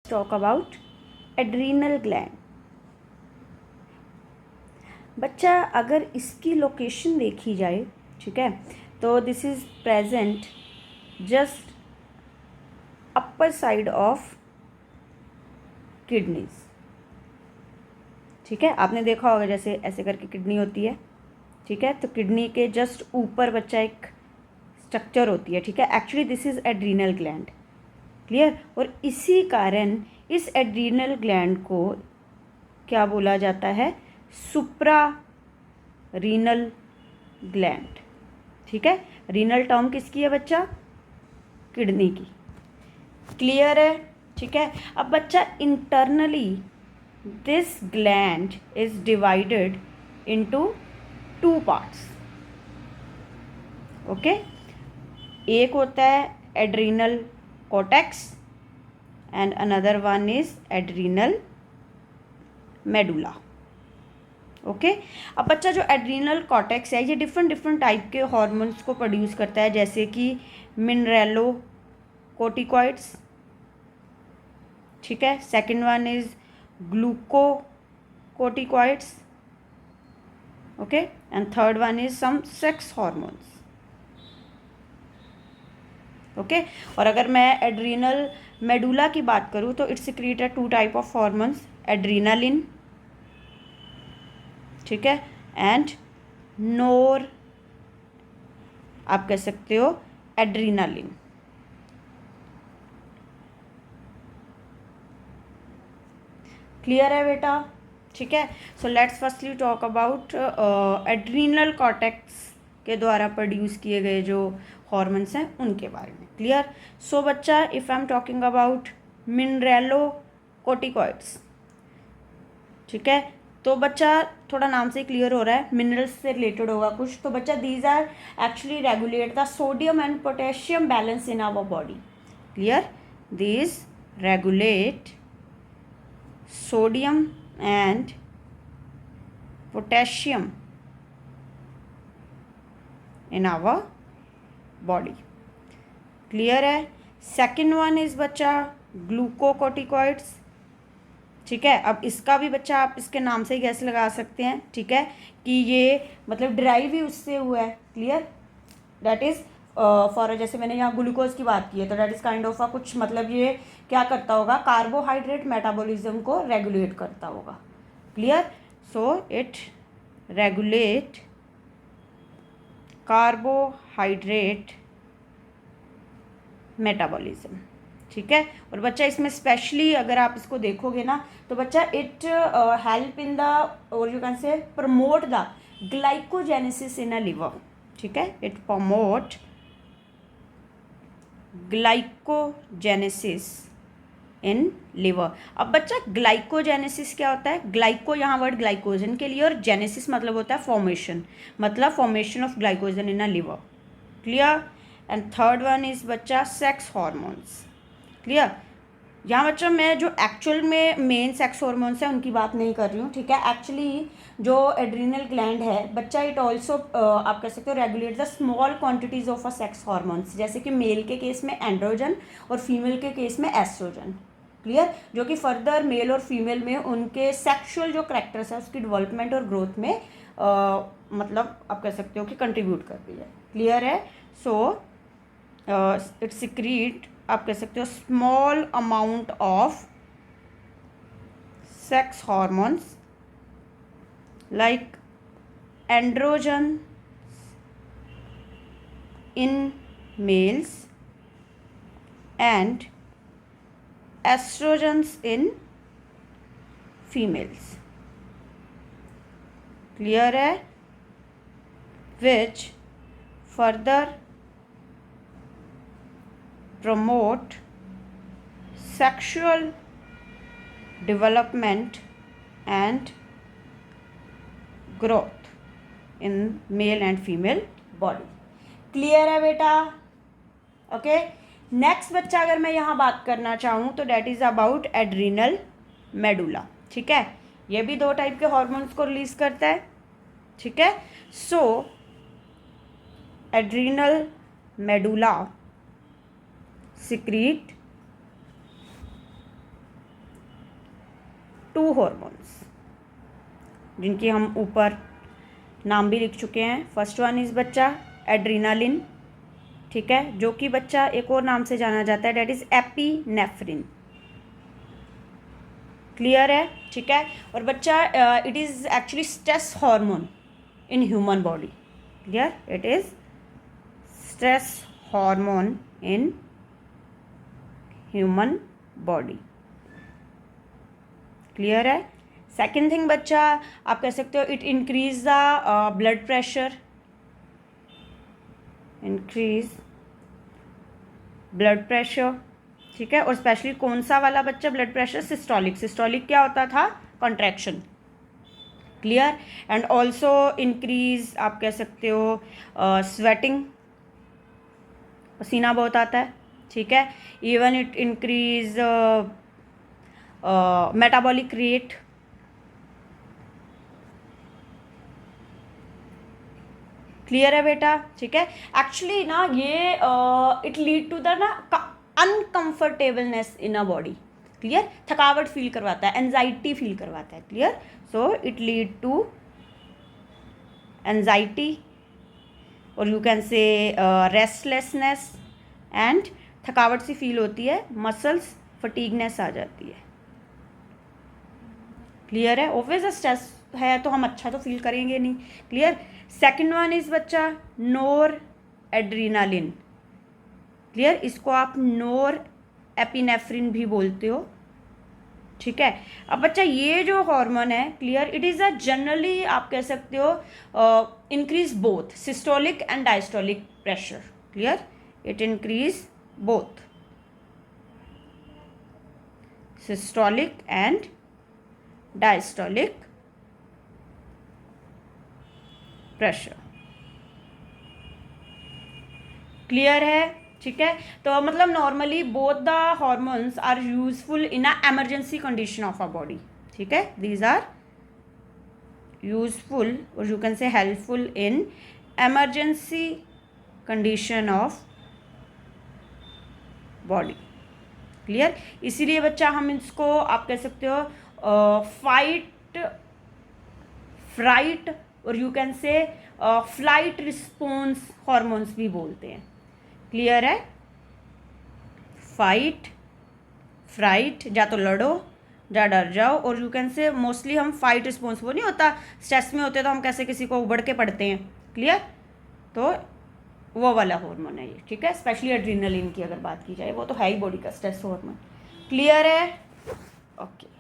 talk about adrenal gland. बच्चा अगर इसकी लोकेशन देखी जाए, ठीक है, तो this is present just upper side of kidneys. ठीक है, आपने देखा होगा जैसे ऐसे करके किडनी होती है. ठीक है, तो किडनी के जस्ट ऊपर बच्चा एक स्ट्रक्चर होती है. ठीक है, actually this is adrenal gland. Clear. और इसी कारण इस एड्रीनल ग्लैंड को क्या बोला जाता है? Supra renal gland. ठीक है, रीनल टर्म किसकी है बच्चा? किडनी की. क्लियर है? ठीक है. अब बच्चा internally this gland is divided into two parts. Okay, एक होता है adrenal cortex and another one is adrenal medulla. Okay, अब बच्चा जो एड्रीनल कॉर्टेक्स है ये डिफरेंट टाइप के हॉर्मोन्स को प्रोड्यूस करता है, जैसे कि मिनरेलो कोटिकॉइड्स. ठीक है, second one is glucocorticoids. Okay, and third one is some sex hormones. Okay, और अगर मैं एड्रीनल मेडुला की बात करूँ तो it's secreted two type of hormones, adrenaline, ठीक है, एंड नोर, आप कह सकते हो एड्रीनालिन. क्लियर है बेटा? ठीक है, so let's firstly talk about adrenal cortex के द्वारा प्रोड्यूस किए गए जो हॉर्मोन्स हैं उनके बारे में. क्लियर. सो बच्चा, if I am talking about mineralocorticoids, ठीक है, तो बच्चा थोड़ा नाम से क्लियर हो रहा है, मिनरल्स से रिलेटेड होगा कुछ. तो बच्चा these are actually regulate the sodium and potassium balance in our body. Clear. These regulate sodium and potassium in our body. Clear है. सेकेंड वन इज बच्चा ग्लूकोकोटिकॉइड्स. ठीक है, अब इसका भी बच्चा आप इसके नाम से ही गैस लगा सकते हैं. ठीक है, कि ये मतलब ड्राइव ही उससे हुआ है. क्लियर. दैट इज फॉर, जैसे मैंने यहाँ ग्लूकोज की बात की है तो दैट इज काइंड ऑफ कुछ मतलब ये क्या करता होगा, कार्बोहाइड्रेट मेटाबॉलिज्म को रेगुलेट करता होगा. Clear. So it regulate carbohydrate metabolism. ठीक है, और बच्चा इसमें स्पेशली अगर आप इसको देखोगे ना तो बच्चा इट हेल्प इन द, और यू कैन से promote the glycogenesis in a liver. ठीक है, it promote glycogenesis in liver. अब बच्चा ग्लाइकोजेनेसिस क्या होता है? ग्लाइको यहाँ वर्ड ग्लाइकोजन के लिए और जेनेसिस मतलब होता है फॉर्मेशन, मतलब formation of glycogen in a liver. Clear. And third one is बच्चा सेक्स हॉर्मोन्स. क्लियर. यहाँ बच्चा मैं जो एक्चुअल में मेन सेक्स हॉर्मोन्स हैं उनकी बात नहीं कर रही हूँ. ठीक है, एक्चुअली जो एड्रीनल ग्लैंड है बच्चा इट ऑल्सो आप कह सकते हो regulate the small quantities of a sex hormones, जैसे कि मेल के केस में एंड्रोजन और फीमेल के केस में एस्ट्रोजन. क्लियर. जो कि फर्दर मेल और फीमेल में उनके सेक्सुअल जो करेक्टर्स है उसकी डेवलपमेंट और ग्रोथ में मतलब आप कह सकते हो कि कंट्रीब्यूट करती है. क्लियर है. सो इट सिक्रीट, आप कह सकते हो, small amount of sex hormones like androgen in males and estrogens in females. Clear है. which further promote sexual development and growth in male and female body. Clear है बेटा? Okay. Next बच्चा अगर मैं यहाँ बात करना चाहूँ तो that is about adrenal medulla. ठीक है, ये भी दो टाइप के हॉर्मोन्स को रिलीज करता है. ठीक है. सो एड्रीनल मेडुला secrete 2 हॉर्मोन्स जिनकी हम ऊपर नाम भी लिख चुके हैं. फर्स्ट वन इज बच्चा एड्रीनालिन, ठीक है, जो कि बच्चा एक और नाम से जाना जाता है, डेट इज एपिनेफ्रिन. क्लियर है, ठीक है. और बच्चा it is actually stress hormone in human body. Clear, it is stress hormone in human body. Clear है. सेकेंड थिंग बच्चा आप कह सकते हो it increase the blood pressure, increase blood pressure, ठीक है. और स्पेशली कौन सा वाला बच्चा ब्लड प्रेशर? सिस्टोलिक. सिस्टोलिक क्या होता था? Contraction. Clear. And also increase आप कह सकते हो स्वेटिंग, पसीना बहुत आता है, ठीक है. Even it increase metabolic rate. Clear है बेटा, ठीक है. एक्चुअली ना ये इट लीड टू द ना uncomfortableness in a body. Clear. थकावट फील करवाता है, एंजाइटी फील करवाता है. Clear. So it lead to anxiety और you can say restlessness and थकावट सी फील होती है, मसल्स फटीगनेस आ जाती है. क्लियर है. ऑब्वियस स्ट्रेस है तो हम अच्छा तो फील करेंगे नहीं. क्लियर. सेकेंड वन इज बच्चा नोर एड्रीनालिन. क्लियर. इसको आप नोर एपिनेफ्रिन भी बोलते हो, ठीक है. अब बच्चा ये जो हार्मोन है, clear, it is a generally आप कह सकते हो increase both systolic and diastolic pressure. Clear. It increase both systolic and diastolic pressure. Clear है, ठीक है. तो मतलब normally both the hormones are useful in a emergency condition of a body. ठीक है. दीज आर यूजफुल और you can say helpful in emergency condition of body. Clear. इसीलिए बच्चा हम इसको आप कह सकते हो फाइट, फ्राइट और यू कैन से फ्लाइट रिस्पॉन्स हॉर्मोन्स भी बोलते हैं. क्लियर है. फाइट, फ्राइट, या तो लड़ो या डर जाओ, और यू कैन से मोस्टली हम फाइट रिस्पॉन्स, वो नहीं होता स्ट्रेस में होते तो हम कैसे किसी को उबड़ के पड़ते हैं. क्लियर. तो वो वाला हार्मोन है ये. ठीक है. स्पेशली एड्रीनलिन की अगर बात की जाए, वो तो है ही बॉडी का स्ट्रेस हार्मोन. क्लियर है.